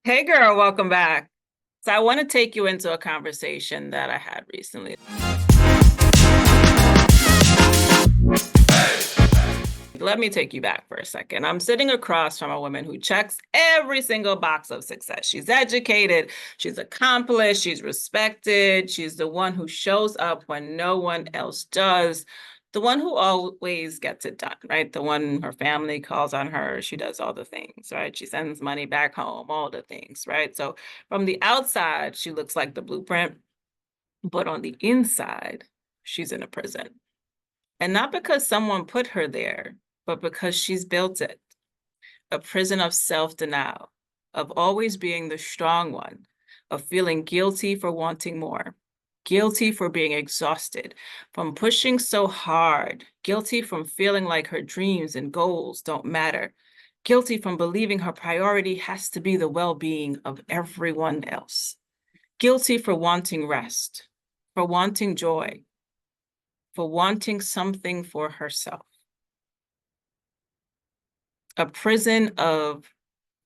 Hey girl, welcome back. So I want to take you into a conversation that I had recently. Let me take you back for a second. I'm sitting across from a woman who checks every single box of success. She's educated, she's accomplished, she's respected, she's the one who shows up when no one else does, the one who always gets it done, right? The one her family calls on her, she does all the things, right? She sends money back home, all the things, right? So from the outside, she looks like the blueprint, but on the inside, she's in a prison. And not because someone put her there, but because she's built it. A prison of self-denial, of always being the strong one, of feeling guilty for wanting more, guilty for being exhausted, from pushing so hard, guilty from feeling like her dreams and goals don't matter, guilty from believing her priority has to be the well-being of everyone else, guilty for wanting rest, for wanting joy, for wanting something for herself. A prison of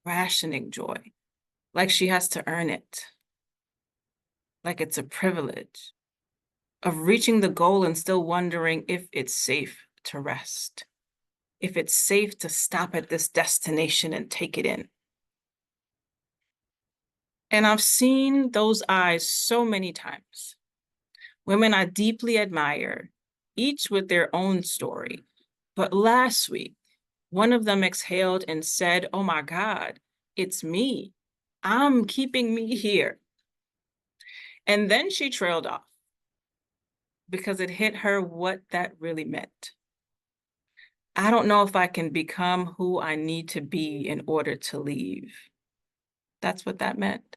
rationing joy, like she has to earn it, like it's a privilege, of reaching the goal and still wondering if it's safe to rest, if it's safe to stop at this destination and take it in. And I've seen those eyes so many times. Women I deeply admire, each with their own story. But last week, one of them exhaled and said, "Oh my God, it's me. I'm keeping me here." And then she trailed off because it hit her what that really meant. I don't know if I can become who I need to be in order to leave. That's what that meant.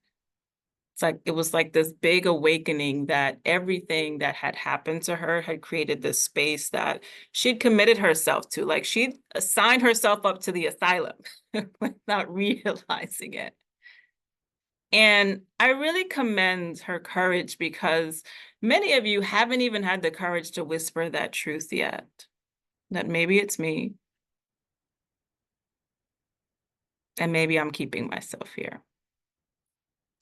It was like this big awakening that everything that had happened to her had created this space that she'd committed herself to. Like she'd assigned herself up to the asylum without realizing it. And I really commend her courage because many of you haven't even had the courage to whisper that truth yet, that maybe it's me and maybe I'm keeping myself here.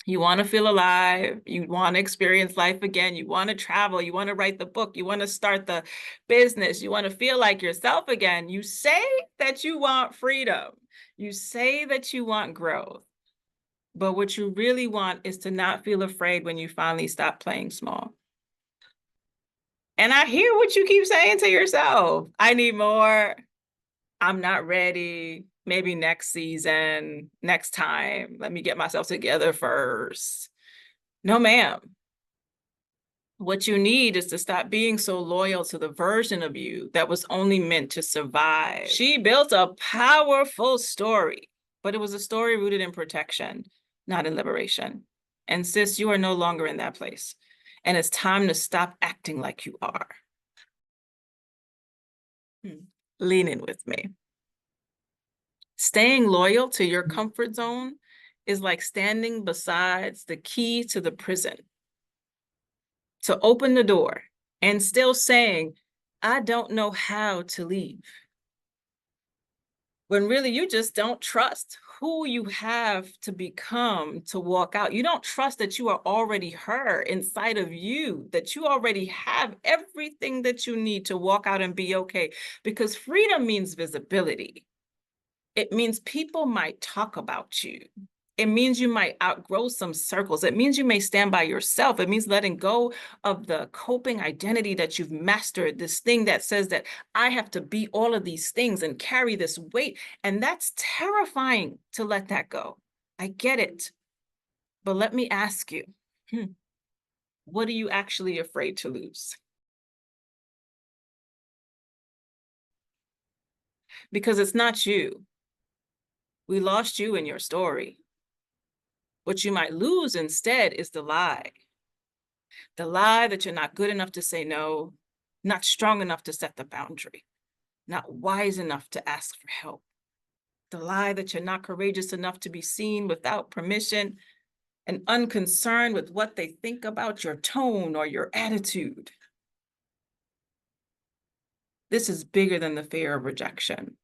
You want to feel alive. You want to experience life again. You want to travel. You want to write the book. You want to start the business. You want to feel like yourself again. You say that you want freedom. You say that you want growth. But what you really want is to not feel afraid when you finally stop playing small. And I hear what you keep saying to yourself. I need more. I'm not ready. Maybe next season, next time. Let me get myself together first. No, ma'am. What you need is to stop being so loyal to the version of you that was only meant to survive. She built a powerful story, but it was a story rooted in protection, not in liberation. And sis, you are no longer in that place. And it's time to stop acting like you are. Lean in with me. Staying loyal to your comfort zone is like standing beside the key to the prison. To open the door and still saying, "I don't know how to leave." When really you just don't trust who you have to become to walk out. You don't trust that you are already her inside of you, that you already have everything that you need to walk out and be okay. Because freedom means visibility. It means people might talk about you. It means you might outgrow some circles. It means you may stand by yourself. It means letting go of the coping identity that you've mastered, this thing that says that I have to be all of these things and carry this weight. And that's terrifying to let that go. I get it. But let me ask you, what are you actually afraid to lose? Because it's not you. We lost you in your story. What you might lose instead is the lie. The lie that you're not good enough to say no, not strong enough to set the boundary, not wise enough to ask for help. The lie that you're not courageous enough to be seen without permission and unconcerned with what they think about your tone or your attitude. This is bigger than the fear of rejection.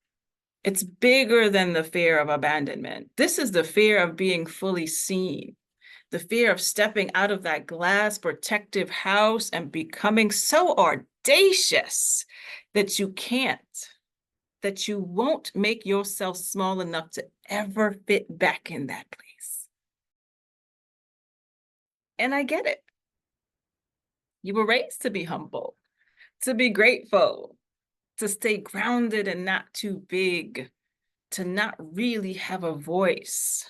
It's bigger than the fear of abandonment. This is the fear of being fully seen, the fear of stepping out of that glass protective house and becoming so audacious that you can't, that you won't make yourself small enough to ever fit back in that place. And I get it. You were raised to be humble, to be grateful, to stay grounded and not too big, to not really have a voice,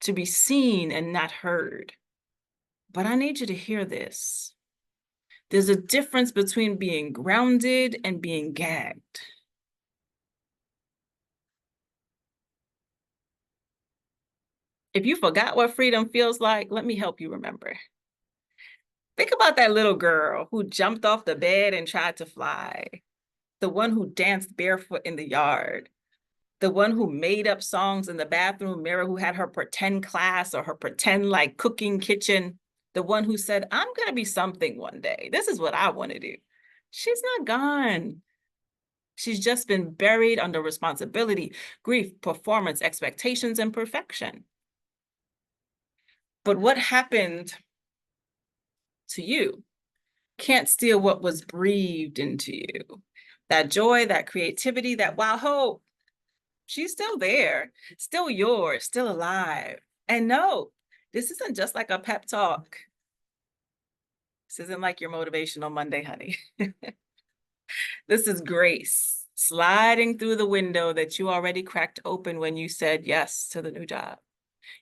to be seen and not heard. But I need you to hear this. There's a difference between being grounded and being gagged. If you forgot what freedom feels like, let me help you remember. Think about that little girl who jumped off the bed and tried to fly, the one who danced barefoot in the yard, the one who made up songs in the bathroom mirror, who had her pretend class or her pretend like cooking kitchen, the one who said, I'm going to be something one day. This is what I want to do. She's not gone. She's just been buried under responsibility, grief, performance, expectations, and perfection. But what happened to you can't steal what was breathed into you. That joy, that creativity, that wild hope, she's still there, still yours, still alive. And no, this isn't just like a pep talk. This isn't like your motivational Monday, honey. This is grace sliding through the window that you already cracked open when you said yes to the new job.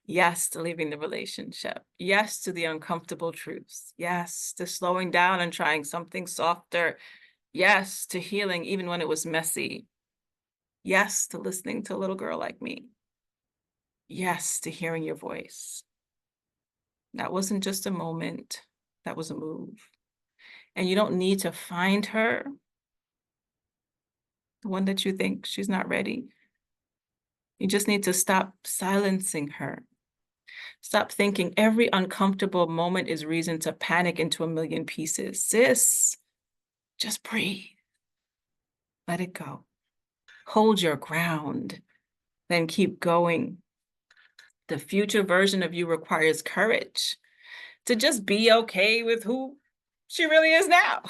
Yes to leaving the relationship. Yes to the uncomfortable truths. Yes to slowing down and trying something softer. Yes to healing even when it was messy. Yes to listening to a little girl like me. Yes to hearing your voice. That wasn't just a moment, that was a move. And you don't need to find her, the one that you think she's not ready. You just need to stop silencing her. Stop thinking every uncomfortable moment is reason to panic into a million pieces. Sis, just breathe. Let it go. Hold your ground, then keep going. The future version of you requires courage to just be okay with who she really is now.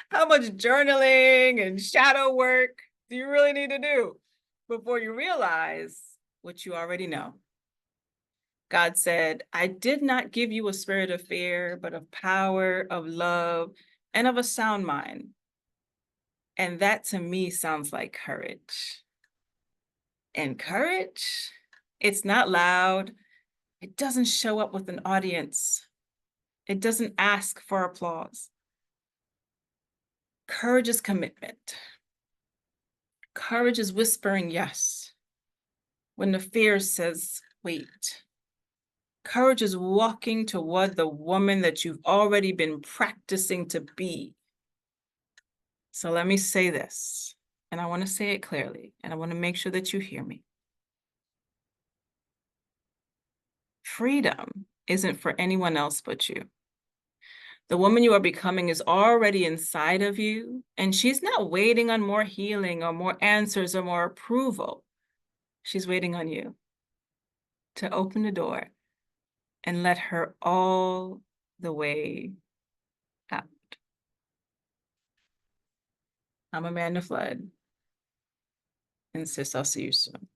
How much journaling and shadow work do you really need to do before you realize what you already know? God said, I did not give you a spirit of fear, but of power, of love, and of a sound mind. And that to me sounds like courage. And courage, it's not loud. It doesn't show up with an audience. It doesn't ask for applause. Courage is commitment. Courage is whispering yes when the fear says wait. Courage is walking toward the woman that you've already been practicing to be. So let me say this, and I want to say it clearly, and I want to make sure that you hear me. Freedom isn't for anyone else but you. The woman you are becoming is already inside of you, and she's not waiting on more healing or more answers or more approval. She's waiting on you to open the door and let her all the way out. I'm Amanda Flood, and sis, I'll see you soon.